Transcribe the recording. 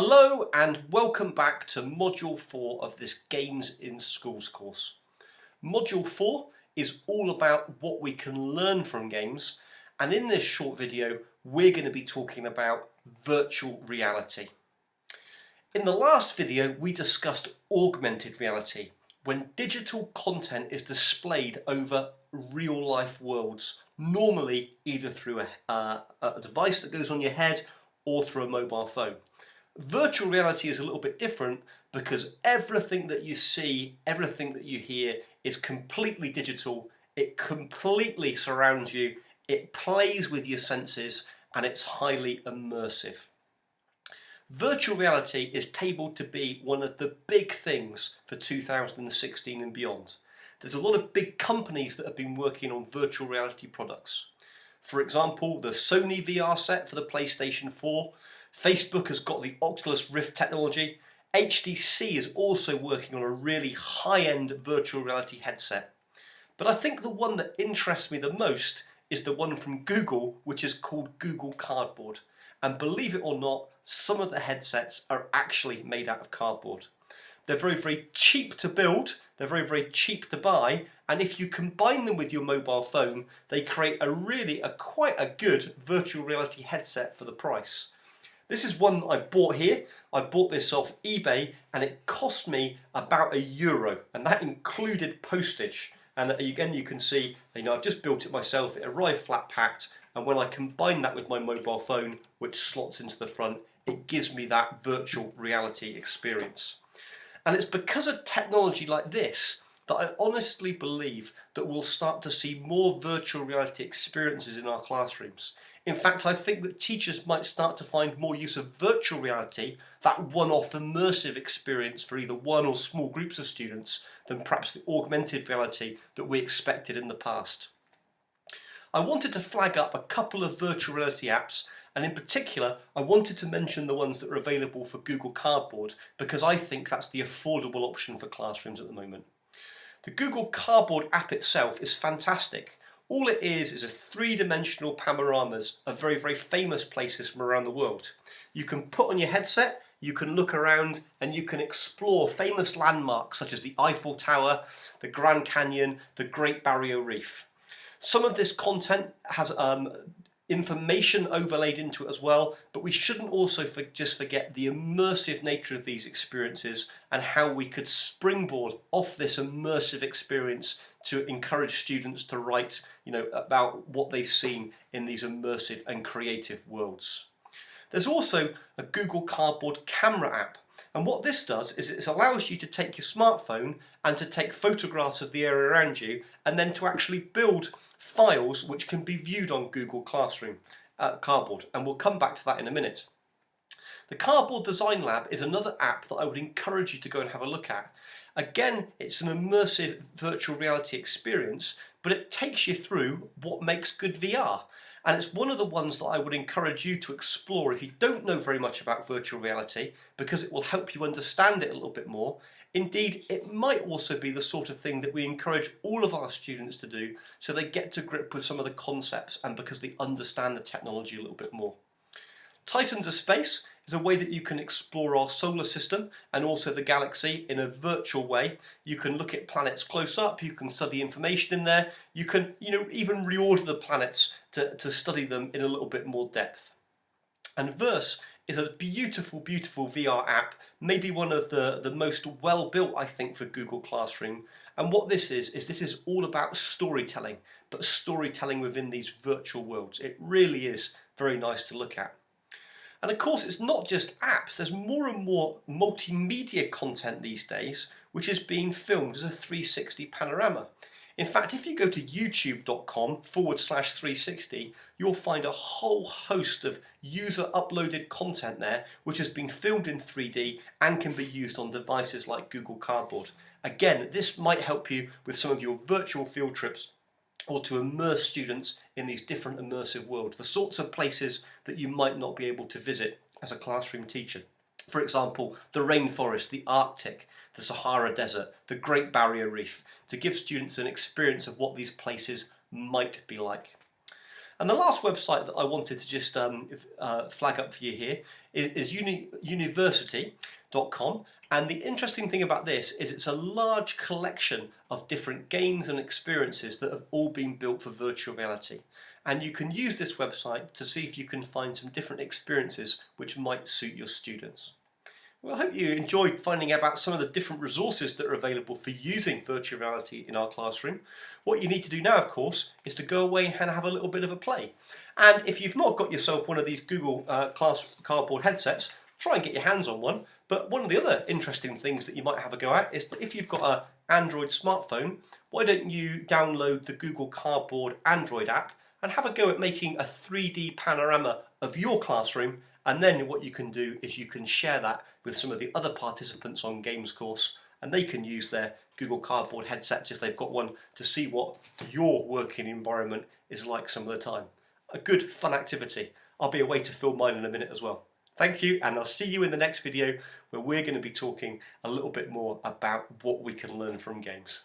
Hello and welcome back to Module 4 of this Games in Schools course. Module 4 is all about what we can learn from games, and in this short video we're going to be talking about virtual reality. In the last video we discussed augmented reality, when digital content is displayed over real life worlds, normally either through a device that goes on your head or through a mobile phone. Virtual reality is a little bit different because everything that you see, everything that you hear is completely digital. It completely surrounds you, it plays with your senses, and it's highly immersive. Virtual reality is tabled to be one of the big things for 2016 and beyond. There's a lot of big companies that have been working on virtual reality products. For example, the Sony VR set for the PlayStation 4, Facebook has got the Oculus Rift technology, HTC is also working on a really high-end virtual reality headset. But I think the one that interests me the most is the one from Google, which is called Google Cardboard. And believe it or not, some of the headsets are actually made out of cardboard. They're very, very cheap to build, they're very, very cheap to buy, and if you combine them with your mobile phone, they create quite a good virtual reality headset for the price. This is one that I bought here. I bought this off eBay and it cost me about €1, and that included postage. And again, you can see, I've just built it myself. It arrived flat packed, and when I combine that with my mobile phone, which slots into the front, it gives me that virtual reality experience. And it's because of technology like this that I honestly believe that we'll start to see more virtual reality experiences in our classrooms. In fact, I think that teachers might start to find more use of virtual reality, that one-off immersive experience for either one or small groups of students, than perhaps the augmented reality that we expected in the past. I wanted to flag up a couple of virtual reality apps, and in particular I wanted to mention the ones that are available for Google Cardboard because I think that's the affordable option for classrooms at the moment. The Google Cardboard app itself is fantastic. All it is a three-dimensional panoramas of very, very famous places from around the world. You can put on your headset, you can look around, and you can explore famous landmarks such as the Eiffel Tower, the Grand Canyon, the Great Barrier Reef. Some of this content has information overlaid into it as well, but we shouldn't also just forget the immersive nature of these experiences and how we could springboard off this immersive experience to encourage students to write, about what they've seen in these immersive and creative worlds. There's also a Google Cardboard camera app, and what this does is it allows you to take your smartphone and to take photographs of the area around you, and then to actually build files which can be viewed on Google Classroom Cardboard, and we'll come back to that in a minute. The Cardboard Design Lab is another app that I would encourage you to go and have a look at. Again, it's an immersive virtual reality experience, but it takes you through what makes good VR. And it's one of the ones that I would encourage you to explore if you don't know very much about virtual reality, because it will help you understand it a little bit more. Indeed, it might also be the sort of thing that we encourage all of our students to do so they get to grip with some of the concepts and because they understand the technology a little bit more. Titans of Space is a way that you can explore our solar system and also the galaxy in a virtual way. You can look at planets close up, you can study information in there, you can even reorder the planets to study them in a little bit more depth. And Verse is a beautiful, beautiful VR app, maybe one of the most well built, I think, for Google Classroom. And what this is all about storytelling, but storytelling within these virtual worlds. It really is very nice to look at. And of course, it's not just apps. There's more and more multimedia content these days, which is being filmed as a 360 panorama. In fact, if you go to youtube.com/360, you'll find a whole host of user uploaded content there, which has been filmed in 3D and can be used on devices like Google Cardboard. Again, this might help you with some of your virtual field trips or to immerse students in these different immersive worlds, the sorts of places that you might not be able to visit as a classroom teacher. For example, the rainforest, the Arctic, the Sahara Desert, the Great Barrier Reef, to give students an experience of what these places might be like. And the last website that I wanted to just flag up for you here is university.com. And the interesting thing about this is it's a large collection of different games and experiences that have all been built for virtual reality. And you can use this website to see if you can find some different experiences which might suit your students. Well, I hope you enjoyed finding out about some of the different resources that are available for using virtual reality in our classroom. What you need to do now, of course, is to go away and have a little bit of a play. And if you've not got yourself one of these Google Class cardboard headsets, try and get your hands on one. But one of the other interesting things that you might have a go at is that if you've got an Android smartphone, why don't you download the Google Cardboard Android app and have a go at making a 3D panorama of your classroom. And then what you can do is you can share that with some of the other participants on Games course, and they can use their Google Cardboard headsets if they've got one to see what your working environment is like some of the time. A good fun activity. I'll be away to film mine in a minute as well. Thank you, and I'll see you in the next video where we're going to be talking a little bit more about what we can learn from games.